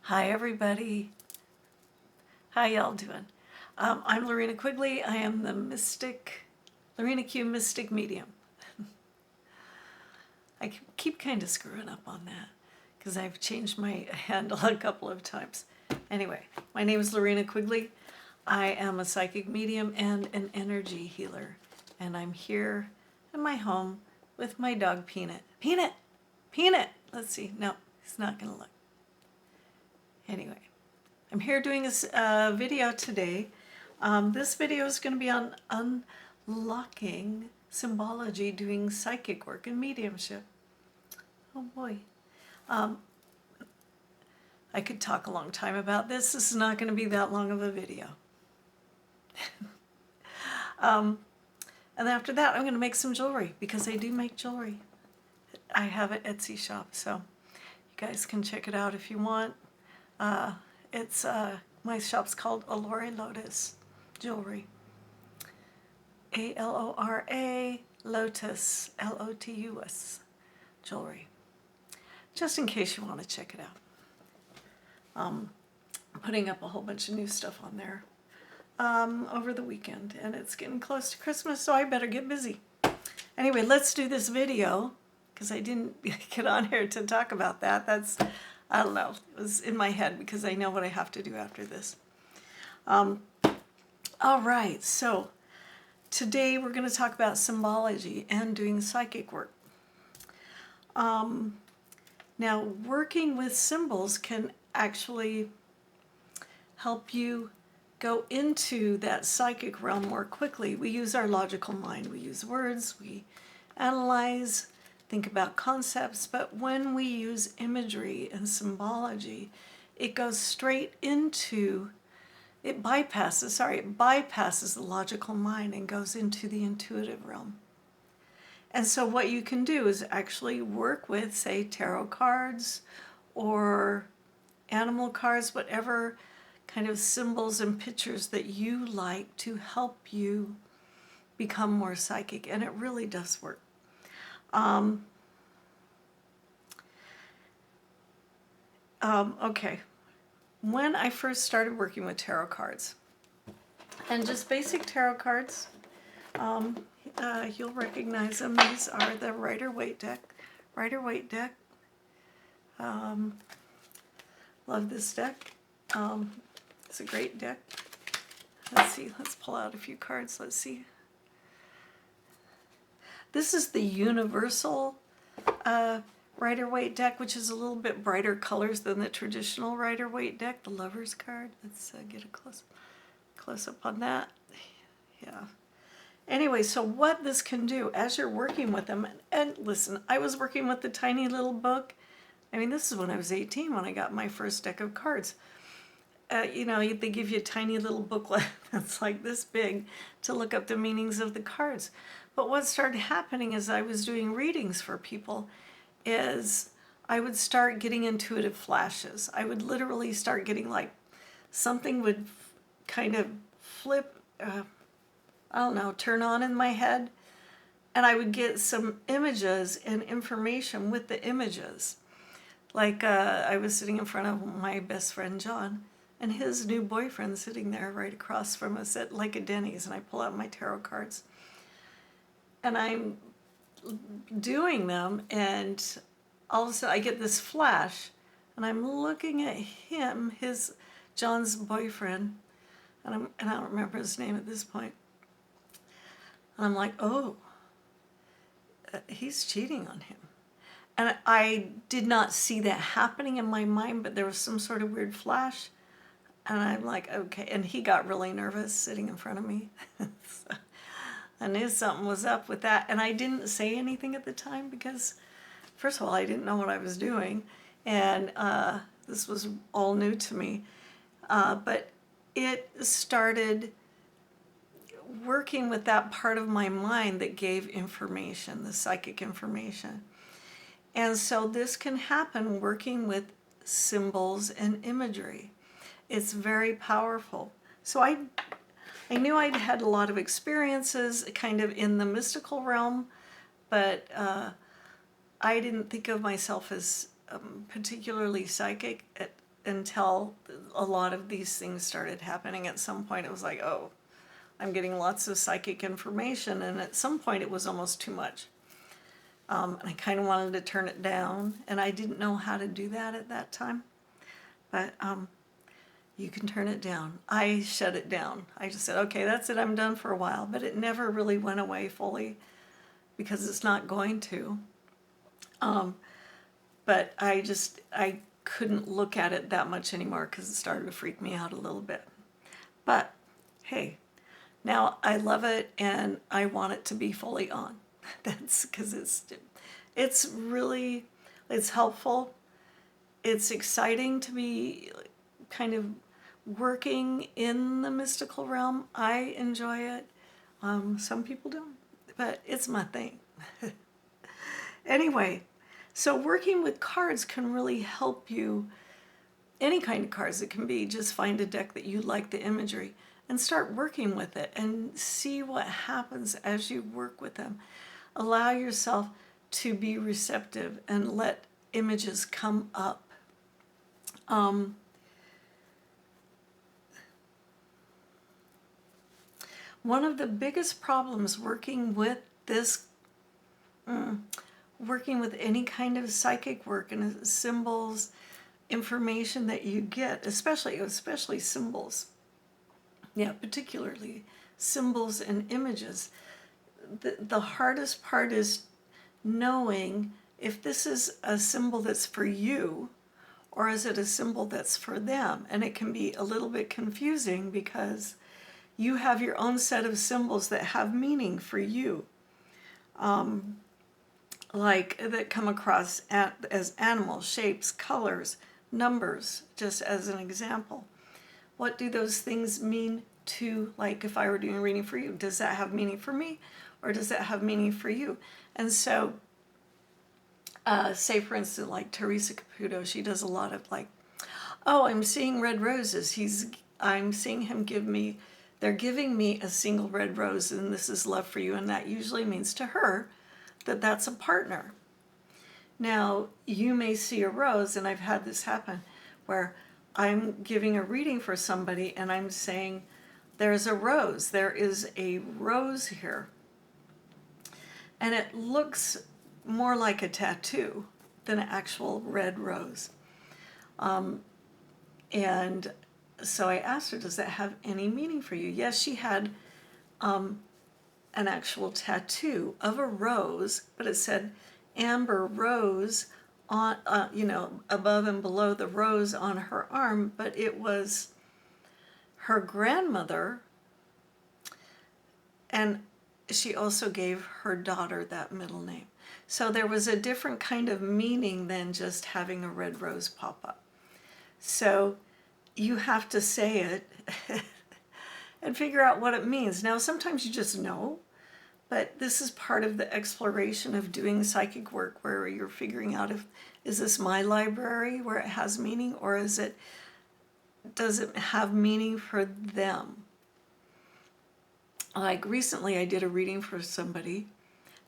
Hi everybody. How y'all doing? I'm Lorina Quigley. I am the Lorina Q Mystic Medium. I keep kind of screwing up on that because I've changed my handle a couple of times. Anyway, my name is Lorina Quigley. I am a psychic medium and an energy healer. And I'm here in my home with my dog Peanut. Peanut! Peanut! Let's see. No, he's not going to look. Anyway. I'm here doing a video today. This video is going to be on unlocking symbology, doing psychic work and mediumship. Oh boy. I could talk a long time about this. This is not going to be that long of a video. And after that, I'm going to make some jewelry because I do make jewelry. I have an Etsy shop, so you guys can check it out if you want. My shop's called Alora Lotus Jewelry. A-L-O-R-A Lotus, L-O-T-U-S Jewelry. Just in case you want to check it out. I'm putting up a whole bunch of new stuff on there over the weekend, and it's getting close to Christmas, so I better get busy. Anyway, let's do this video because I didn't get on here to talk about that. I don't know, it was in my head because I know what I have to do after this. All right, so today we're going to talk about symbology and doing psychic work. Now, working with symbols can actually help you go into that psychic realm more quickly. We use our logical mind, we use words, we analyze, think about concepts, but when we use imagery and symbology, it goes straight into, it bypasses the logical mind and goes into the intuitive realm. And so what you can do is actually work with, say, tarot cards or animal cards, whatever kind of symbols and pictures that you like to help you become more psychic, and it really does work. Okay, when I first started working with tarot cards, and just basic tarot cards, you'll recognize them. These are the Rider-Waite deck. Rider-Waite deck. Love this deck. It's a great deck. Let's see, let's pull out a few cards. Let's see. This is the universal Rider-Waite deck, which is a little bit brighter colors than the traditional Rider-Waite deck, the Lover's card. Let's get a close up on that. Yeah. Anyway, so what this can do as you're working with them, and listen, I was working with the tiny little book. I mean, this is when I was 18 when I got my first deck of cards. You know, they give you a tiny little booklet that's like this big to look up the meanings of the cards. But what started happening as I was doing readings for people is I would start getting intuitive flashes. I would literally start getting like something would kind of flip, I don't know, turn on in my head, and I would get some images and information with the images. Like I was sitting in front of my best friend John, and his new boyfriend sitting there right across from us at like a Denny's, and I pull out my tarot cards. And I'm doing them, and all of a sudden I get this flash, and I'm looking at him, John's boyfriend, and I don't remember his name at this point. And I'm like, oh, he's cheating on him. And I did not see that happening in my mind, but there was some sort of weird flash. And I'm like, okay. And he got really nervous sitting in front of me. So I knew something was up with that. And I didn't say anything at the time because, first of all, I didn't know what I was doing. And this was all new to me. But it started working with that part of my mind that gave information, the psychic information. And so this can happen working with symbols and imagery. It's very powerful. So I knew I'd had a lot of experiences kind of in the mystical realm, but I didn't think of myself as particularly psychic until a lot of these things started happening. At some point, it was like, oh, I'm getting lots of psychic information, and at some point, it was almost too much. And I kind of wanted to turn it down, and I didn't know how to do that at that time. But you can turn it down. I shut it down. I just said, okay, that's it, I'm done for a while. But it never really went away fully, because it's not going to. But I couldn't look at it that much anymore because it started to freak me out a little bit. But hey, now I love it and I want it to be fully on. That's because it's really, it's helpful. It's exciting to be kind of working in the mystical realm. I enjoy it. Some people don't, but it's my thing. Anyway, so working with cards can really help you. Any kind of cards, it can be just find a deck that you like the imagery and start working with it and see what happens as you work with them. Allow yourself to be receptive and let images come up. One of the biggest problems working with this, working with any kind of psychic work and symbols, information that you get, especially symbols, yeah, particularly symbols and images. The hardest part is knowing if this is a symbol that's for you or is it a symbol that's for them. And it can be a little bit confusing because you have your own set of symbols that have meaning for you, like that come across as animals, shapes, colors, numbers, just as an example. What do those things mean to, like if I were doing a reading for you, does that have meaning for me or does that have meaning for you? And so, say for instance, like Teresa Caputo, she does a lot of like, oh, I'm seeing red roses. I'm seeing him they're giving me a single red rose and this is love for you. And that usually means to her that that's a partner. Now, you may see a rose, and I've had this happen, where I'm giving a reading for somebody and I'm saying, there's a rose, there is a rose here. And it looks more like a tattoo than an actual red rose. And so I asked her, does that have any meaning for you? Yes, she had an actual tattoo of a rose, but it said amber rose on, above and below the rose on her arm, but it was her grandmother, and she also gave her daughter that middle name. So there was a different kind of meaning than just having a red rose pop up. So you have to say it and figure out what it means. Now, sometimes you just know, but this is part of the exploration of doing psychic work, where you're figuring out is this my library where it has meaning, or does it have meaning for them? Like recently I did a reading for somebody.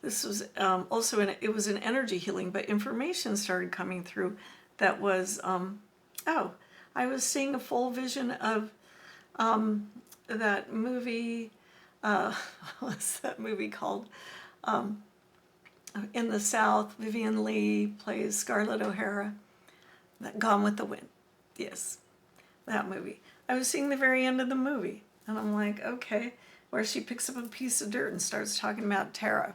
This was also it was an energy healing, but information started coming through that was, I was seeing a full vision of that movie, what's that movie called? In the South, Vivian Leigh plays Scarlett O'Hara. That Gone with the Wind. Yes, that movie. I was seeing the very end of the movie, and I'm like, okay, where she picks up a piece of dirt and starts talking about Tara,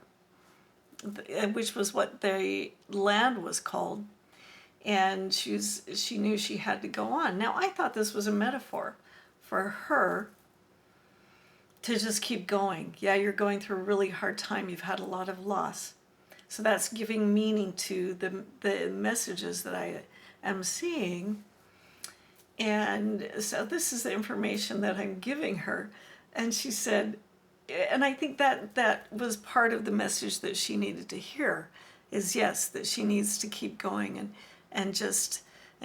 which was what the land was called. And she knew she had to go on. Now, I thought this was a metaphor for her to just keep going. Yeah, you're going through a really hard time. You've had a lot of loss. So that's giving meaning to the messages that I am seeing. And so this is the information that I'm giving her. And she said, and I think that was part of the message that she needed to hear, is yes, that she needs to keep going and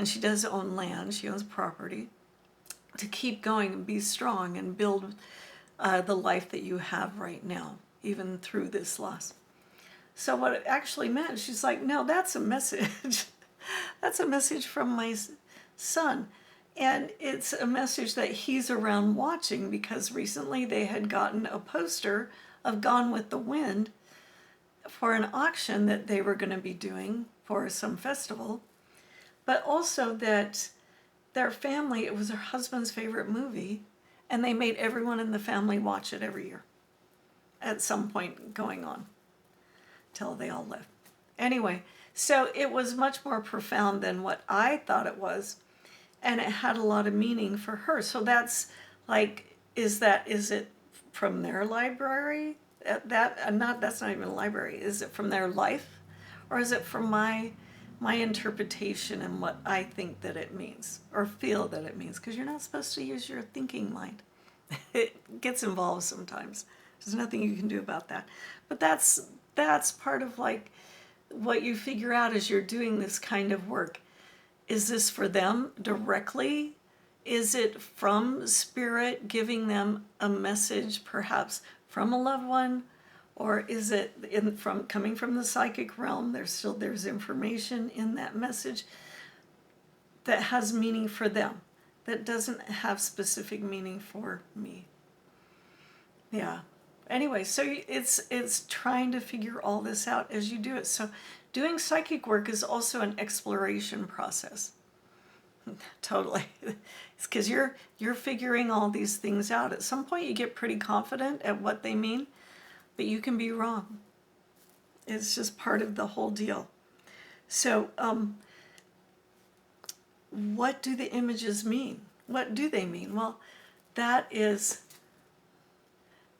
she does own land, she owns property, to keep going and be strong and build the life that you have right now, even through this loss. So what it actually meant, she's like, no, that's a message. That's a message from son. And it's a message that he's around watching, because recently they had gotten a poster of Gone with the Wind for an auction that they were going to be doing for some festival, but also that their family, it was her husband's favorite movie, and they made everyone in the family watch it every year at some point going on till they all left. Anyway, so it was much more profound than what I thought it was, and it had a lot of meaning for her. So that's like, is it from their library? That's not even a library. Is it from their life, or is it from my interpretation and what I think that it means or feel that it means? Because you're not supposed to use your thinking mind. It gets involved sometimes. There's nothing you can do about that. But that's part of like what you figure out as you're doing this kind of work. Is this for them directly? Is it from spirit giving them a message, perhaps from a loved one? Or is it coming from the psychic realm? There's information in that message that has meaning for them, that doesn't have specific meaning for me. Yeah. Anyway, so it's trying to figure all this out as you do it. So doing psychic work is also an exploration process. Totally. It's because you're figuring all these things out. At some point you get pretty confident at what they mean, but you can be wrong. It's just part of the whole deal. So what do the images mean? What do they mean? Well, that is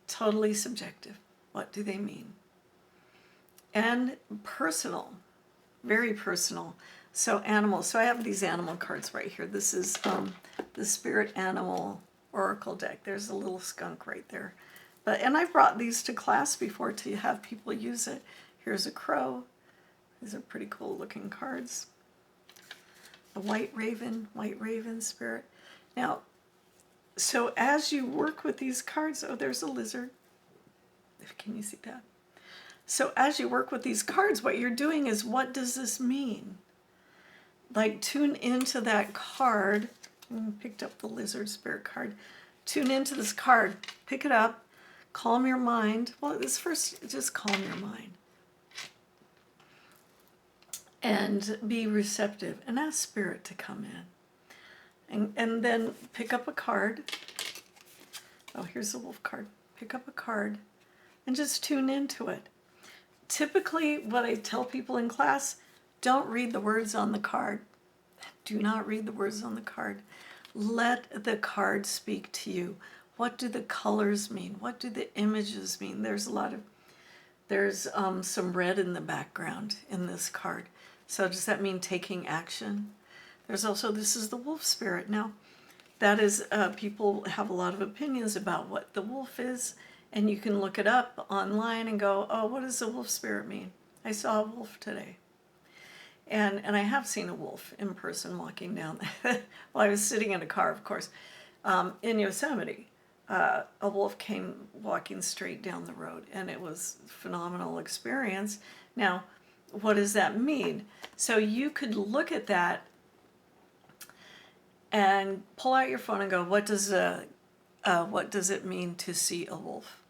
totally subjective. What do they mean? And personal, very personal. So animals. So I have these animal cards right here. This is the Spirit Animal Oracle deck. There's a little skunk right there. And I've brought these to class before to have people use it. Here's a crow. These are pretty cool looking cards. A white raven spirit. Now, so as you work with these cards, oh, there's a lizard. Can you see that? So as you work with these cards, what you're doing is, what does this mean? Like, tune into that card. I picked up the lizard spirit card. Tune into this card. Pick it up. Calm your mind. Well, this first, just calm your mind. And be receptive. And ask spirit to come in. And then pick up a card. Oh, here's the wolf card. Pick up a card and just tune into it. Typically, what I tell people in class, don't read the words on the card. Do not read the words on the card. Let the card speak to you. What do the colors mean? What do the images mean? There's some red in the background in this card. So does that mean taking action? There's also, this is the wolf spirit. Now, that is, people have a lot of opinions about what the wolf is, and you can look it up online and go, oh, what does the wolf spirit mean? I saw a wolf today. And I have seen a wolf in person walking down. Well, I was sitting in a car, of course, in Yosemite. A wolf came walking straight down the road, and it was a phenomenal experience. Now, what does that mean? So you could look at that and pull out your phone and go, what does it mean to see a wolf?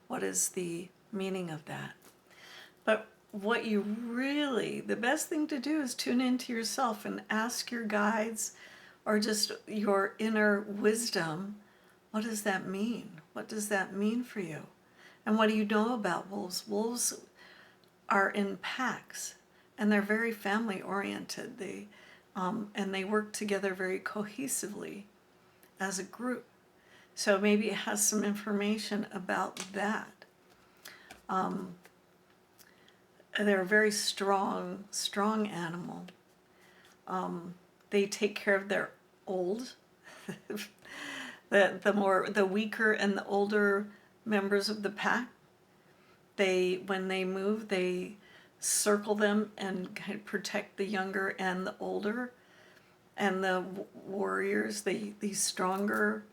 What is the meaning of that? But what you really, the best thing to do is tune into yourself and ask your guides or just your inner wisdom, what does that mean? What does that mean for you? And what do you know about wolves? Wolves are in packs, and they're very family oriented. And they work together very cohesively as a group. So maybe it has some information about that. They're a very strong animal. They take care of their old, the weaker and the older members of the pack. When they move, they circle them and kind of protect the younger and the older. And the warriors, these stronger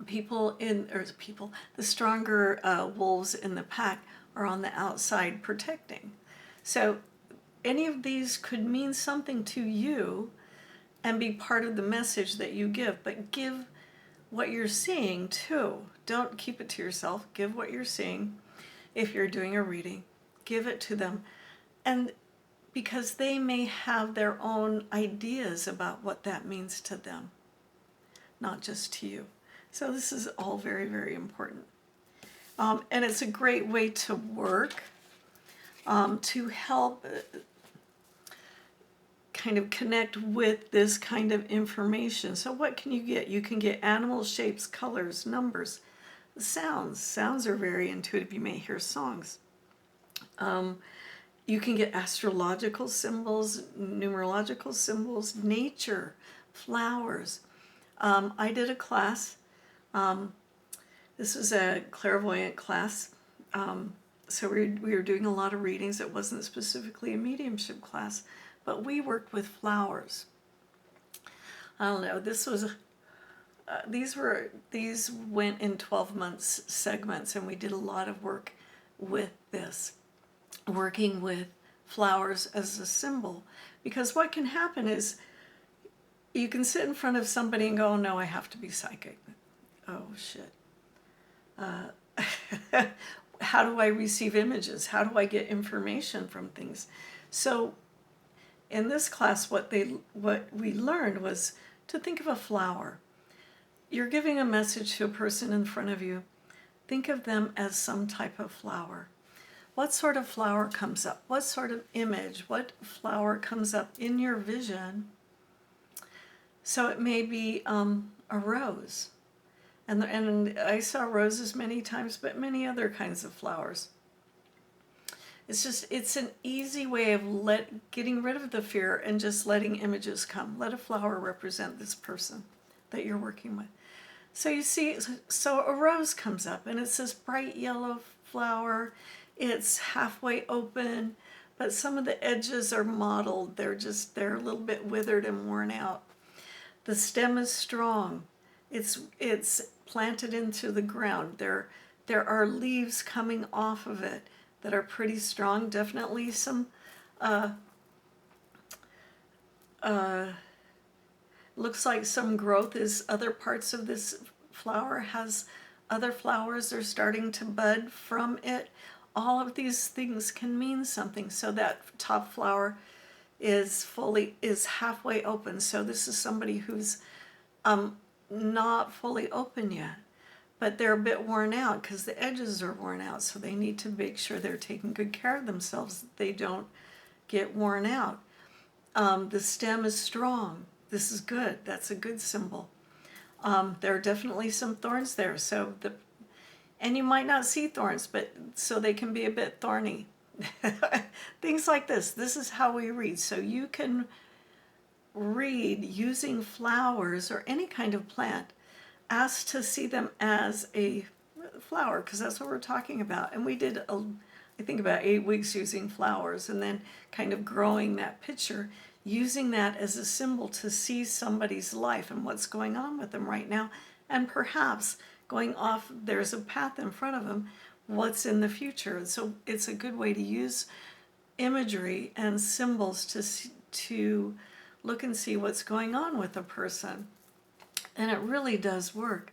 the stronger wolves in the pack are on the outside protecting. So any of these could mean something to you, and be part of the message that you give, but give what you're seeing too. Don't keep it to yourself. Give what you're seeing. If you're doing a reading, give it to them. And because they may have their own ideas about what that means to them, not just to you. So this is all very, very important. And it's a great way to work, to help kind of connect with this kind of information. So what can you get? You can get animals, shapes, colors, numbers, sounds. Sounds are very intuitive. You may hear songs. You can get astrological symbols, numerological symbols, nature, flowers. I did a class. This was a clairvoyant class. So we were doing a lot of readings. It wasn't specifically a mediumship class, but we worked with flowers. I don't know. This was these went in 12 months segments, and we did a lot of work with this, working with flowers as a symbol. Because what can happen is you can sit in front of somebody and go, oh, no, I have to be psychic. Oh, shit. How do I receive images? How do I get information from things? So in this class, what we learned was to think of a flower. You're giving a message to a person in front of you. Think of them as some type of flower. What sort of flower comes up? What sort of image? What flower comes up in your vision? So it may be a rose. And I saw roses many times, but many other kinds of flowers. It's an easy way of getting rid of the fear and just letting images come. Let a flower represent this person that you're working with. So you see, so a rose comes up, and it's this bright yellow flower. It's halfway open, but some of the edges are mottled. They're a little bit withered and worn out. The stem is strong. It's planted into the ground. There are leaves coming off of it that are pretty strong. Definitely some looks like some growth is other parts of this flower has other flowers are starting to bud from it. All of these things can mean something. So that top flower is halfway open. So this is somebody who's not fully open yet, but they're a bit worn out because the edges are worn out. So they need to make sure they're taking good care of themselves, that they don't get worn out. The stem is strong. This is good. That's a good symbol. There are definitely some thorns there. And you might not see thorns, but so they can be a bit thorny. Things like this. This is how we read. So you can read using flowers or any kind of plant. Ask to see them as a flower, because that's what we're talking about. And we did, I think, about 8 weeks using flowers, and then kind of growing that picture, using that as a symbol to see somebody's life and what's going on with them right now, and perhaps going off, there's a path in front of them, what's in the future. So it's a good way to use imagery and symbols to look and see what's going on with a person. And it really does work.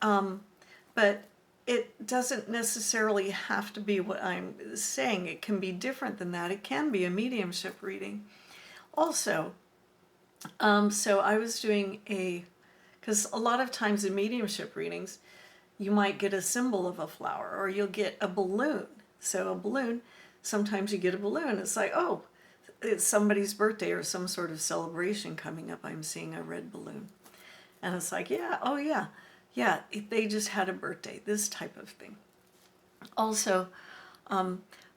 But it doesn't necessarily have to be what I'm saying. It can be different than that. It can be a mediumship reading. Also, so I was doing because a lot of times in mediumship readings, you might get a symbol of a flower, or you'll get a balloon. So a balloon, sometimes you get a balloon. It's like, oh, it's somebody's birthday or some sort of celebration coming up. I'm seeing a red balloon. And it's like, yeah, oh yeah, they just had a birthday, this type of thing. Also,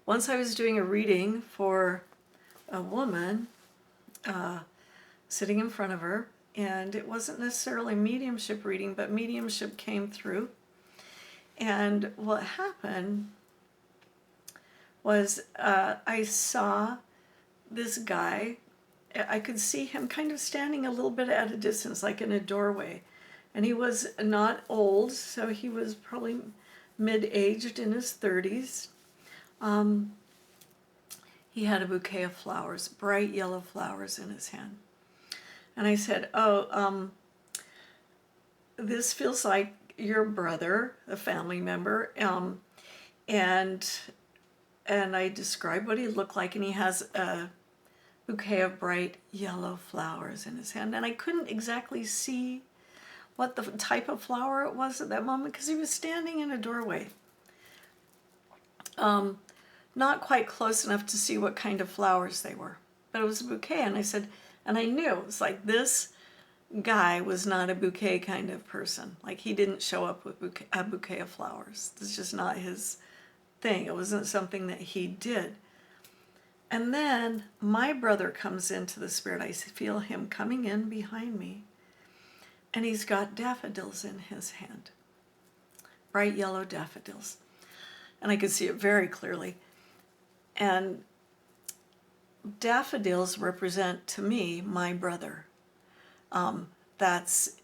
once I was doing a reading for a woman, sitting in front of her, and it wasn't necessarily mediumship reading, but mediumship came through. And what happened was I saw this guy. I could see him kind of standing a little bit at a distance, like in a doorway. And he was not old, so he was probably mid-aged, in his 30s. He had a bouquet of flowers, bright yellow flowers in his hand. And I said, oh, this feels like your brother, a family member, and I described what he looked like, and he has a bouquet of bright yellow flowers in his hand. And I couldn't exactly see what the type of flower it was at that moment because he was standing in a doorway. Not quite close enough to see what kind of flowers they were, but it was a bouquet. And I said, and I knew it was like, this guy was not a bouquet kind of person. Like, he didn't show up with a bouquet of flowers. It's just not his thing. It wasn't something that he did. And then my brother comes into the spirit. I feel him coming in behind me, and he's got daffodils in his hand, bright yellow daffodils. And I could see it very clearly. And daffodils represent to me my brother.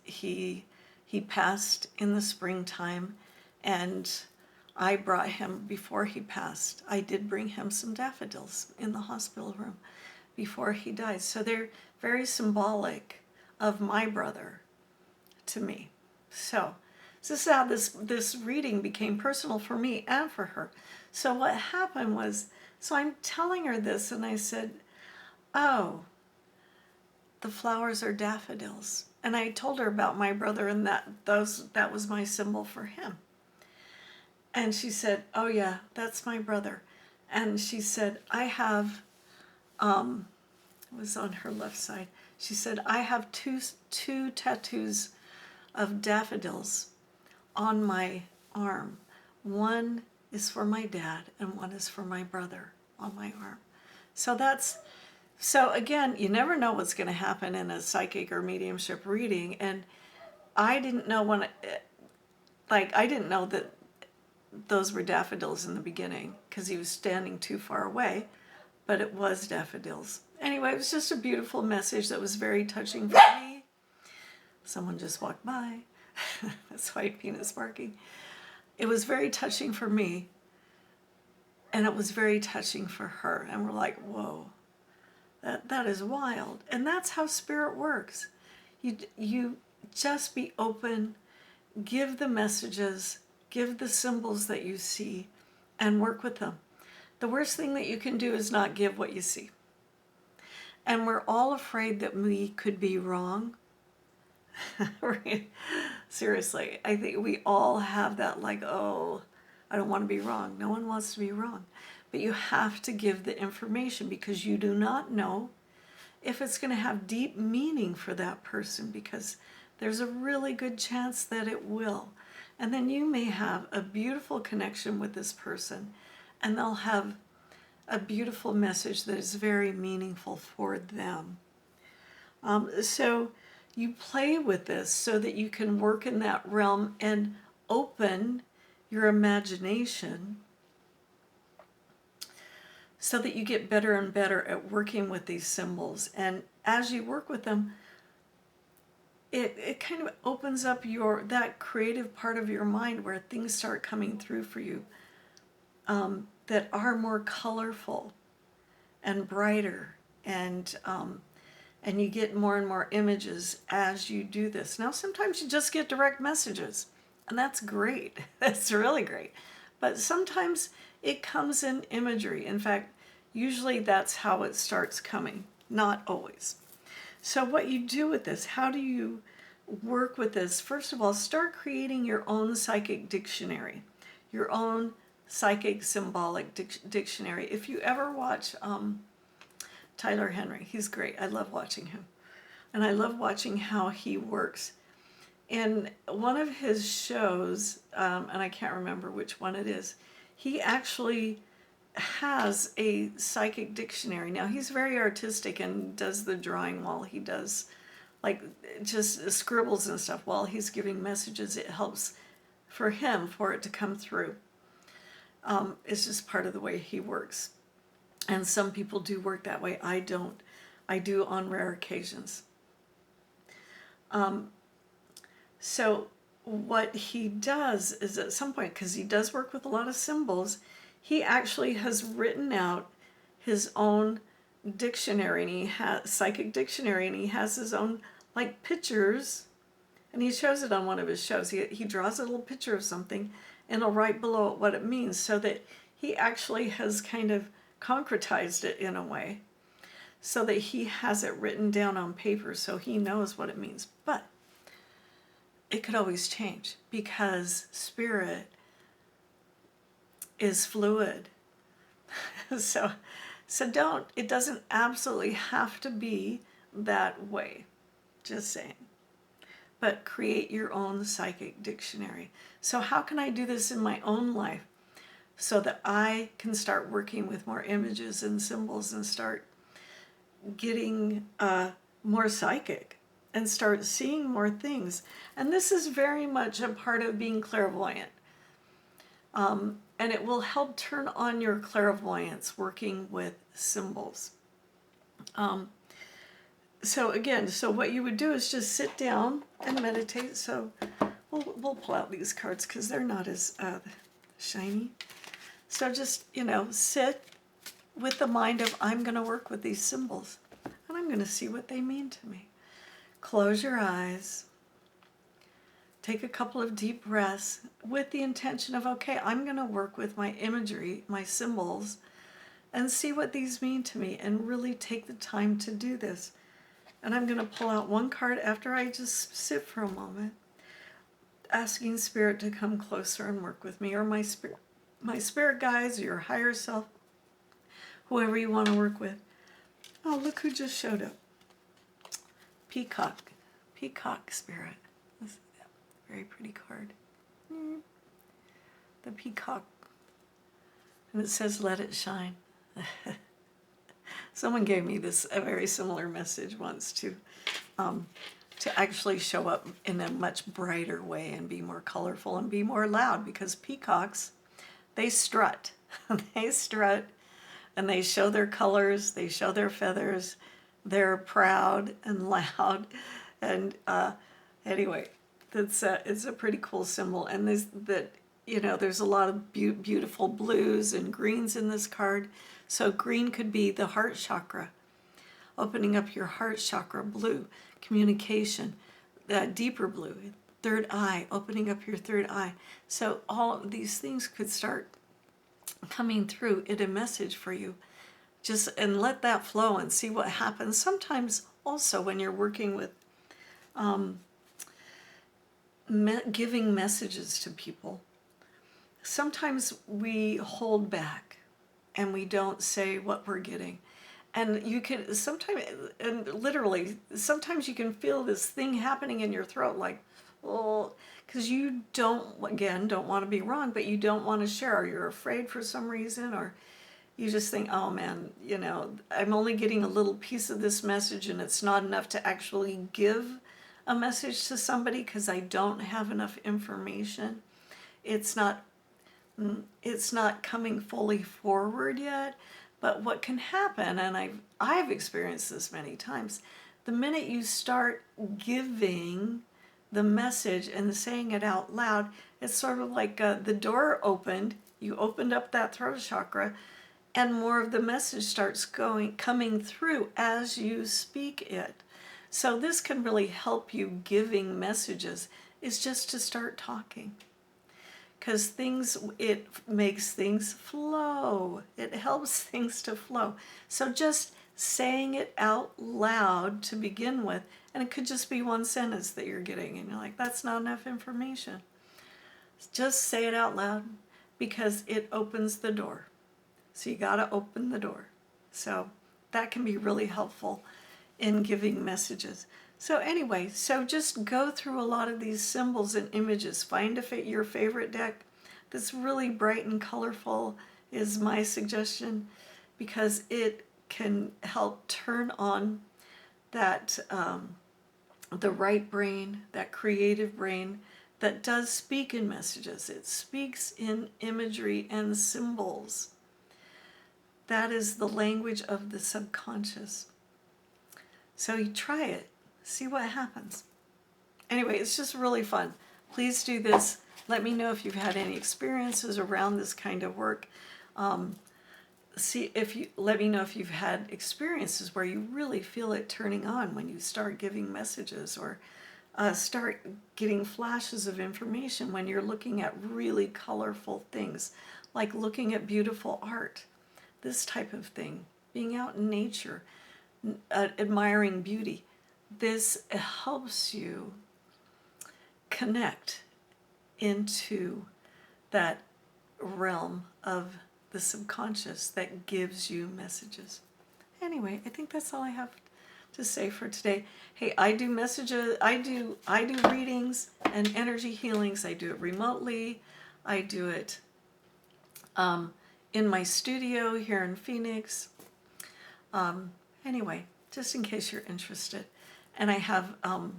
He passed in the springtime, and I brought him, before he passed, I did bring him some daffodils in the hospital room before he died. So they're very symbolic of my brother to me. So this is how this reading became personal for me and for her. So what happened was, so I'm telling her this, and I said, oh, the flowers are daffodils. And I told her about my brother, and that was my symbol for him. And she said, oh yeah, that's my brother. And she said, I have, it was on her left side. She said, I have two tattoos of daffodils on my arm. One is for my dad, and one is for my brother on my arm. So again, you never know what's going to happen in a psychic or mediumship reading. And I didn't know I didn't know that those were daffodils in the beginning because he was standing too far away, but it was daffodils. Anyway, it was just a beautiful message that was very touching for me. Someone just walked by. That's white penis barking. It was very touching for me, and it was very touching for her. And we're like, whoa, that is wild. And that's how spirit works. You just be open, give the messages, give the symbols that you see, and work with them. The worst thing that you can do is not give what you see. And we're all afraid that we could be wrong. Seriously, I think we all have that, like, oh, I don't want to be wrong. No one wants to be wrong. But you have to give the information because you do not know if it's going to have deep meaning for that person, because there's a really good chance that it will. And then you may have a beautiful connection with this person, and they'll have a beautiful message that is very meaningful for them. So you play with this so that you can work in that realm and open your imagination so that you get better and better at working with these symbols. And as you work with them, it kind of opens up that creative part of your mind where things start coming through for you that are more colorful and brighter, and you get more and more images as you do this. Now, sometimes you just get direct messages, and that's great. That's really great. But sometimes it comes in imagery. In fact, usually that's how it starts coming, not always. So what you do with this, how do you work with this? First of all, start creating your own psychic dictionary, your own psychic symbolic dictionary. If you ever watch Tyler Henry, he's great. I love watching him. And I love watching how he works. In one of his shows, and I can't remember which one it is, he actually has a psychic dictionary. Now, he's very artistic and does the drawing while he does, like, just scribbles and stuff while he's giving messages. It helps for him for it to come through. It's just part of the way he works. And some people do work that way. I don't. I do on rare occasions. So what he does is, at some point, because he does work with a lot of symbols, he actually has written out his own dictionary, and he has psychic dictionary, and he has his own like pictures, and he shows it on one of his shows. He draws a little picture of something, and he'll write below it what it means, so that he actually has kind of concretized it in a way, so that he has it written down on paper, so he knows what it means. But it could always change, because spirit is fluid. so don't, it doesn't absolutely have to be that way, just saying. But create your own psychic dictionary. So how can I do this in my own life, so that I can start working with more images and symbols, and start getting more psychic, and start seeing more things? And this is very much a part of being clairvoyant. And it will help turn on your clairvoyance working with symbols. So again, so what you would do is just sit down and meditate. So we'll pull out these cards because they're not as shiny. So just, sit with the mind of, I'm going to work with these symbols, and I'm going to see what they mean to me. Close your eyes. Take a couple of deep breaths with the intention of, okay, I'm going to work with my imagery, my symbols, and see what these mean to me, and really take the time to do this. And I'm going to pull out one card after I just sit for a moment, asking Spirit to come closer and work with me, or my spirit guides, or your higher self, whoever you want to work with. Oh, look who just showed up. Peacock Spirit. Very pretty card. The peacock. And it says, let it shine. Someone gave me a very similar message once, to actually show up in a much brighter way, and be more colorful, and be more loud, because peacocks, they strut. They strut, and they show their colors, they show their feathers. They're proud and loud. And anyway, it's a pretty cool symbol. And there's a lot of beautiful blues and greens in this card. So green could be the heart chakra, opening up your heart chakra. Blue, communication. Deeper blue, third eye, opening up your third eye. So all of these things could start coming through in a message for you. And let that flow and see what happens. Sometimes also when you're working with giving messages to people, sometimes we hold back and we don't say what we're getting. And you can sometimes, and literally, sometimes you can feel this thing happening in your throat, like, oh, because you don't want to be wrong, but you don't want to share, or you're afraid for some reason, or you just think, oh man, I'm only getting a little piece of this message, and it's not enough to actually give a message to somebody because I don't have enough information. It's not coming fully forward yet. But what can happen, and I've experienced this many times, the minute you start giving the message and saying it out loud, it's sort of like the door opened, you opened up that throat chakra, and more of the message starts coming through as you speak it. So this can really help you giving messages, is just to start talking. Because it makes things flow. It helps things to flow. So just saying it out loud to begin with, and it could just be one sentence that you're getting, and you're like, that's not enough information. Just say it out loud, because it opens the door. So you got to open the door. So that can be really helpful in giving messages. So anyway, so just go through a lot of these symbols and images. Find your favorite deck that's really bright and colorful, is my suggestion, because it can help turn on that the right brain, that creative brain that does speak in messages. It speaks in imagery and symbols. That is the language of the subconscious. So you try it. See what happens. Anyway, it's just really fun. Please do this. Let me know if you've had any experiences around this kind of work. see if you let me know if you've had experiences where you really feel it turning on when you start giving messages, or start getting flashes of information when you're looking at really colorful things, like looking at beautiful art, this type of thing, being out in nature, admiring beauty. This helps you connect into that realm of the subconscious that gives you messages. Anyway, I think that's all I have to say for today. Hey, I do messages, I do readings and energy healings. I do it remotely. I do it in my studio here in Phoenix. Anyway, just in case you're interested. And I have a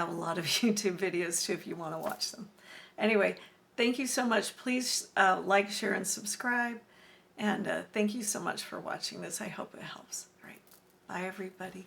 lot of YouTube videos too if you want to watch them. Anyway, thank you so much. Please like, share, and subscribe. And thank you so much for watching this. I hope it helps. All right. Bye, everybody.